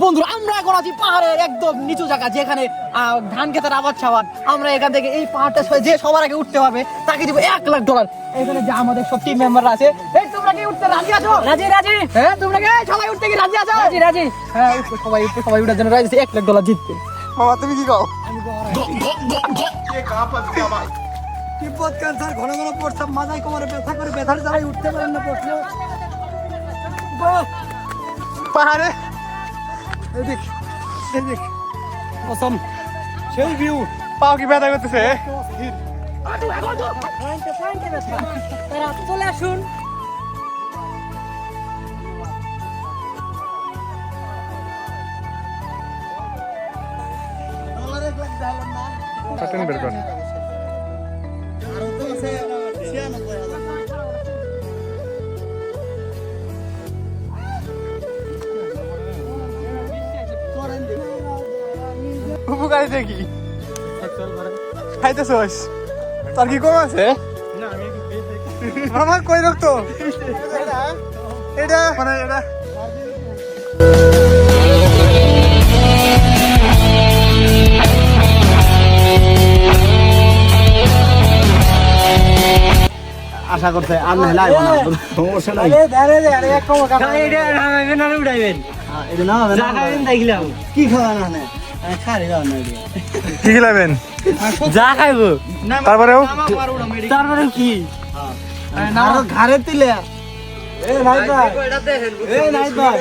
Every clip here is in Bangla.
বন্ধুরা আমরা এখন আছি পাহাড়ের একদম নিচু জায়গা যেখানে ধান ক্ষেতের আবাদ সাবাদ। আমরা এখান থেকে এই পাহাড়টা যে সবার আগে উঠতে পারবে তাকে দিব $1,00,000। এখানে যে আমাদের সব টিম মেম্বাররা আছে, এই তোমরা কি উঠতে রাজি আছো? রাজি রাজি। হ্যাঁ তোমরা কি সবাই উঠতে কি রাজি আছো? রাজি রাজি। হ্যাঁ সবাই উঠার জন্য রাজি আছে, $1,00,000 জিতবে। মামা তুমি কি কও? তিব্বত ক্যান্সার ঘন ঘন প্রস্তাব মাথায় কোমরে ব্যথা করে ব্যথার জ্বালায় উঠতে পারেন না প্রশ্ন পাহাড়ে এদিক এদিক অসম সেই ভিউ পাও কি ব্যথা করতেছে? চলে আসুন। কাটুন বের কর। উপকারী দেখি খাইতেছস, তোর কি কম আছে? আমার কই রক্ত এটা মানে এটা আশা করতে আর না লাইব না সমস্যা নাই এক কম কাটা এটা নামাবেন না উড়াইবেন এটা নামাবেন না খাবেন দেখিলাম কি খাবেন না খারি দাও না কি খিলাবেন? যা খাইবো তারপরেও তারপরে কি না ঘাড়ে তিলে এ নাই ভাই এ নাই ভাই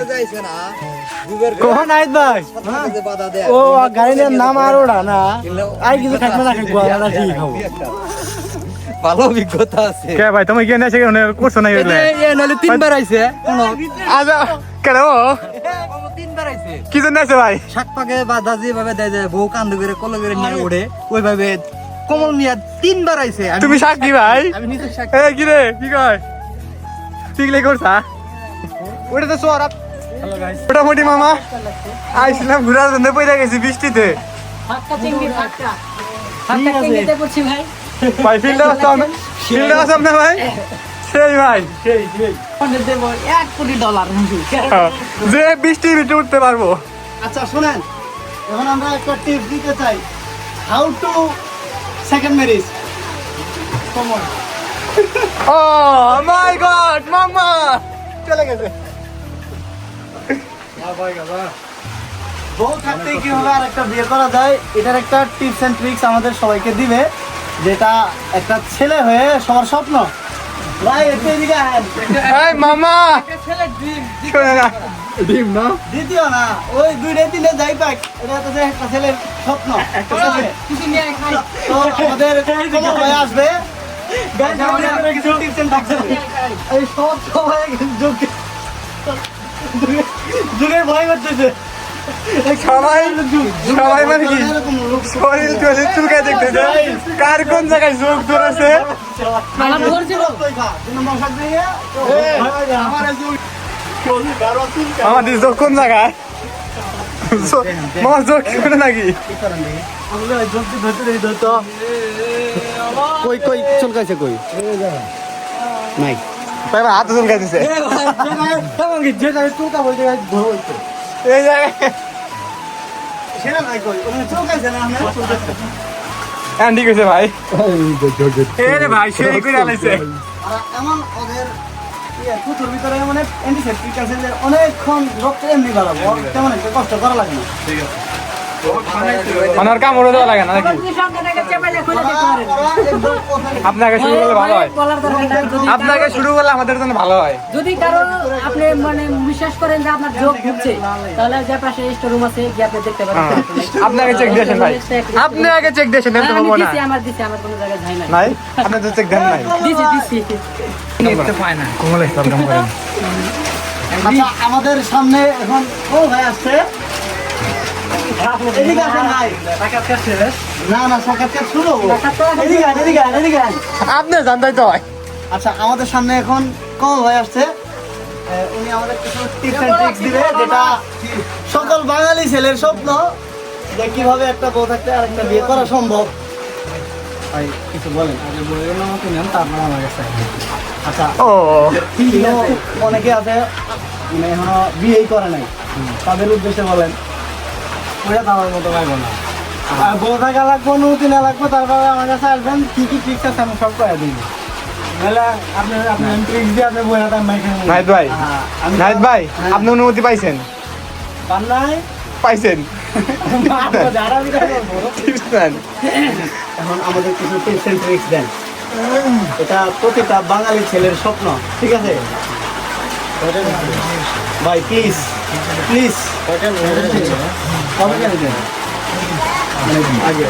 কোন নাই ভাই ও গাড়ির নাম আর ওড়া না আই কিছু খাইবে না খাইবো আমরা কি খাবো ভালো অভিজ্ঞতা আছে কে ভাই তুমি কেন এসে কেন করছো না এগুলা? এ নালে তিনবার আইছে আজ কেন তিনবার আইছে কি জন্য আছে ভাই? শাক পাকে বাধা যেভাবে দেয় যায় বউ কান্দ করে কল করে নিয়ে ওড়ে ওইভাবে কমল নিয়ে তিনবার আইছে তুমি সাক্ষী ভাই। আমি নিজে শাক এ কি রে কি কয় ঠিকলে করছা? ওটা তো সোয়ার মোটামুটি মামা আইছিলাম ঘুরার জন্য পয়সা গেছি বৃষ্টিতে। ফাঁকা চিংড়ি ফাঁকা ফাঁকা চিংড়িতে পড়ছি ভাই। ভাই ফিল্ডে আসতাম না ভাই, সেই ভাই দেব $1,000,000 যে বৃষ্টির ভিতরে উঠতে পারবো। আচ্ছা শুনেন এখন আমরা একটা টিপস দিতে চাই how to second marriage common oh my god মামা চলে গেছে। বউ থাকতে কিভাবে আর একটা বিয়ে করা যায় এটার একটা টিপস এন্ড ট্রিক্স আমাদের সবাইকে দিবে, যেটা একটা ছেলে হয়ে সবার স্বপ্ন। ভাই একটু এদিকে আহেন। এই মামা শোনে না ডিম না দ্বিতীয় না ওই দুইটা দিলে যাই পাক এটা তো যে একটা ছেলের স্বপ্ন কিছু নিয়ে খাই। তো আমাদের কমল ভাই আসবে কিছু টিপস এন্ড ট্রিক্স এই সব সবাই যুগে ভয় করতেছে সবাই সবাই মানে কি শরীর টরীর চুলকায় দেখতেছে কার কোন জায়গায় যোগ ধরেছে। আমার ধরছিল আমাদের যোগ কোন জায়গায় মামা যোগ কি করে নাকি? কই কই চুলকাইছে কই নাই তাই আমার হাতে চুলকাই দিছে এই জায়গায় অ্যান্ডি কইছে ভাই এ রে ভাই সেই করে আলাইছে। এমন ওদের কুতুর ভিতরে মানে অ্যান্টিসেপ্টিক আছে যে অনেকক্ষণ রক্ত এমনি বাড়াবো তেমন একটা কষ্ট করা লাগে না। আমার কামড় দেওয়া লাগে না নাকি? কি সংখ্যাটাকে চেপাইলে খুলে দিতে পারেন। আপনাকে শুরু করলে ভালো হয়, বলার দরকার নাই। যদি আপনাকে শুরু করলে আমাদের জন্য ভালো হয়। যদি কারো আপনি মানে বিশ্বাস করেন যে আপনার যোগ ঢুকছে তাহলে যে পাশে স্টোর রুম আছে গিয়ে আপনি দেখতে পারেন। আপনাকে চেক দিয়েছেন ভাই, আপনি আগে চেক দিয়েছেন হ্যাঁ, তো আমি বাবু না দিছি, আমার কোনো জায়গায় যাই নাই। নাই আপনি তো চেক দেন নাই দিছি কোমলে কাম করেন। আচ্ছা আমাদের সামনে এখন ও ভাই আসছে এদিকে আসেন ভাই না না সাক্ষাৎকার শুরু এদিকে আন, এদিকে আন, এদিকে আন। আপনি জানতাই তো হয়। আচ্ছা আমাদের সামনে এখন কমল ভাই আসছে উনি আমাদের কিছু টিপস এন্ড ট্রিক্স দিবে যেটা সকল বাঙালি ছেলের স্বপ্ন যে কিভাবে একটা বউ থাকতে আর একটা বিয়ে করা সম্ভব। ভাই কিছু বলেন আগে বইয়ের নাম নেন তারপর আমার কাছে। আচ্ছা ও অনেকে আছে মানে এখনো বিয়েই করে নাই, তাদের উদ্দেশ্যে বলেন। ওইটা তো আমার মতো ভাইব না। আর বউ থাকা লাগবো, অনুমতি না লাগবো, তারপরে আমার কাছে আসবেন, কি কি ট্রিক্স আছে আমি সব করে দিই। নাহলে আপনার ট্রিক্স দিয়ে আপনি বইটা আমি মাইকে নাহিদ ভাই, নাহিদ ভাই, আপনি অনুমতি পাইছেন? পান নাই? পাইছেন? যারা আমি বলবো। টিপস দেন। এখন আমাদের কিছু টিপস এন্ড ট্রিক্স দেন, এটা প্রতিটা বাঙালি ছেলের স্বপ্ন, ঠিক আছে ভাই? প্লিজ প্লিজ কবে কেন দেন আগে